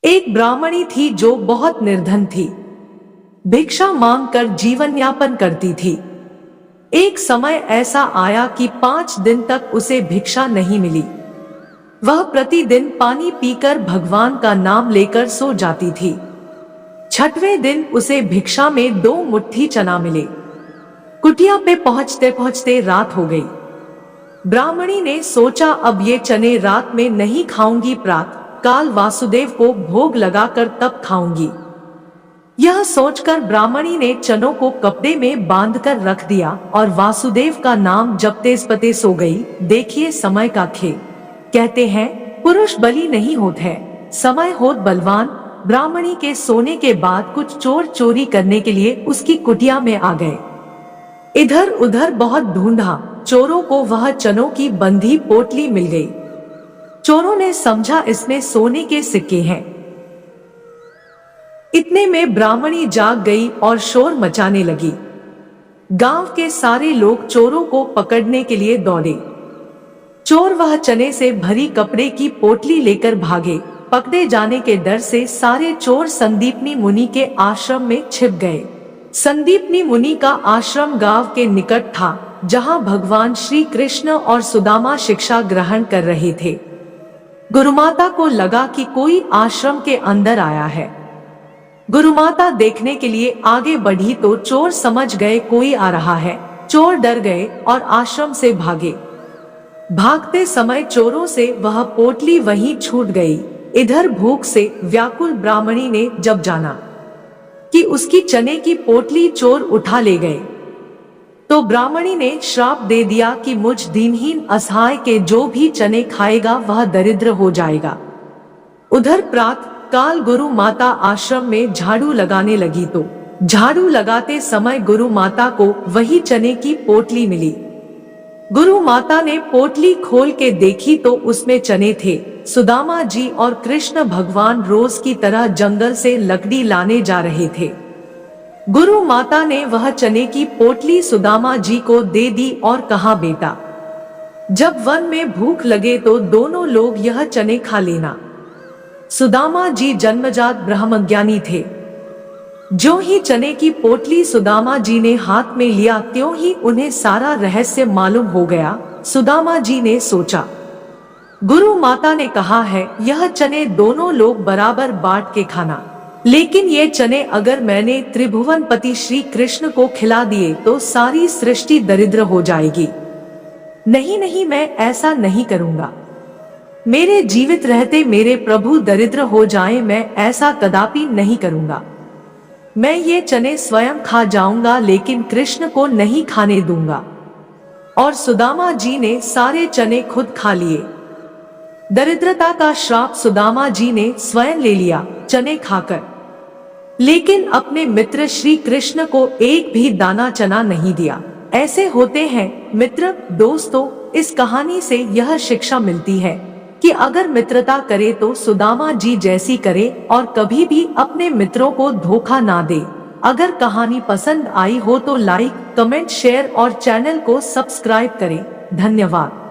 एक ब्राह्मणी थी जो बहुत निर्धन थी। भिक्षा मांगकर जीवन यापन करती थी। एक समय ऐसा आया कि 5 दिन तक उसे भिक्षा नहीं मिली। वह प्रतिदिन पानी पीकर भगवान का नाम लेकर सो जाती थी। 6वें दिन उसे भिक्षा में 2 मुट्ठी चना मिले। कुटिया पे पहुंचते पहुंचते रात हो गई। ब्राह्मणी ने सोचा अब ये चने रात में नहीं खाऊंगी, प्रातः काल वासुदेव को भोग लगाकर तब खाऊंगी। यह सोचकर ब्राह्मणी ने चनों को कपड़े में बांधकर रख दिया और वासुदेव का नाम जपते पते सो गई। देखिए समय का खेल। कहते हैं पुरुष बली नहीं होत है, समय होत बलवान। ब्राह्मणी के सोने के बाद कुछ चोर चोरी करने के लिए उसकी कुटिया में आ गए। इधर उधर बहुत ढूंढा, चोरों को वह चनों की बंधी पोटली मिल गई। चोरों ने समझा इसमें सोने के सिक्के हैं। इतने में ब्राह्मणी जाग गई और शोर मचाने लगी। गांव के सारे लोग चोरों को पकड़ने के लिए दौड़े। चोर वह चने से भरी कपड़े की पोटली लेकर भागे। पकड़े जाने के डर से सारे चोर संदीपनी मुनि के आश्रम में छिप गए। संदीपनी मुनि का आश्रम गांव के निकट था, जहां भगवान श्री कृष्ण और सुदामा शिक्षा ग्रहण कर रहे थे। गुरुमाता को लगा कि कोई आश्रम के अंदर आया है। गुरुमाता देखने के लिए आगे बढ़ी तो चोर समझ गए कोई आ रहा है। चोर डर गए और आश्रम से भागे। भागते समय चोरों से वह पोटली वहीं छूट गई। इधर भूख से व्याकुल ब्राह्मणी ने जब जाना कि उसकी चने की पोटली चोर उठा ले गए, तो ब्राह्मणी ने श्राप दे दिया कि मुझ दीनहीन असहाय के जो भी चने खाएगा वह दरिद्र हो जाएगा। उधर प्रातः काल गुरु माता आश्रम में झाड़ू लगाने लगी तो झाड़ू लगाते समय गुरु माता को वही चने की पोटली मिली। गुरु माता ने पोटली खोल के देखी तो उसमें चने थे। सुदामा जी और कृष्ण भगवान रोज की तरह जंगल से लकड़ी लाने जा रहे थे। गुरु माता ने वह चने की पोटली सुदामा जी को दे दी और कहा, बेटा जब वन में भूख लगे तो दोनों लोग यह चने खा लेना। सुदामा जी जन्मजात ब्रह्मज्ञानी थे। जो ही चने की पोटली सुदामा जी ने हाथ में लिया त्यों ही उन्हें सारा रहस्य मालूम हो गया। सुदामा जी ने सोचा, गुरु माता ने कहा है यह चने दोनों लोग बराबर बांट के खाना, लेकिन ये चने अगर मैंने त्रिभुवनपति श्री कृष्ण को खिला दिए तो सारी सृष्टि दरिद्र हो जाएगी। नहीं नहीं, मैं ऐसा नहीं करूंगा। मेरे जीवित रहते मेरे प्रभु दरिद्र हो जाएं, मैं ऐसा कदापि नहीं करूंगा। मैं ये चने स्वयं खा जाऊंगा, लेकिन कृष्ण को नहीं खाने दूंगा। और सुदामा जी ने सारे चने खुद खा लिए। दरिद्रता का श्राप सुदामा जी ने स्वयं ले लिया चने खाकर, लेकिन अपने मित्र श्री कृष्ण को एक भी दाना चना नहीं दिया। ऐसे होते हैं मित्र। दोस्तों, इस कहानी से यह शिक्षा मिलती है कि अगर मित्रता करे तो सुदामा जी जैसी करे और कभी भी अपने मित्रों को धोखा ना दे। अगर कहानी पसंद आई हो तो लाइक, कमेंट, शेयर और चैनल को सब्सक्राइब करें। धन्यवाद।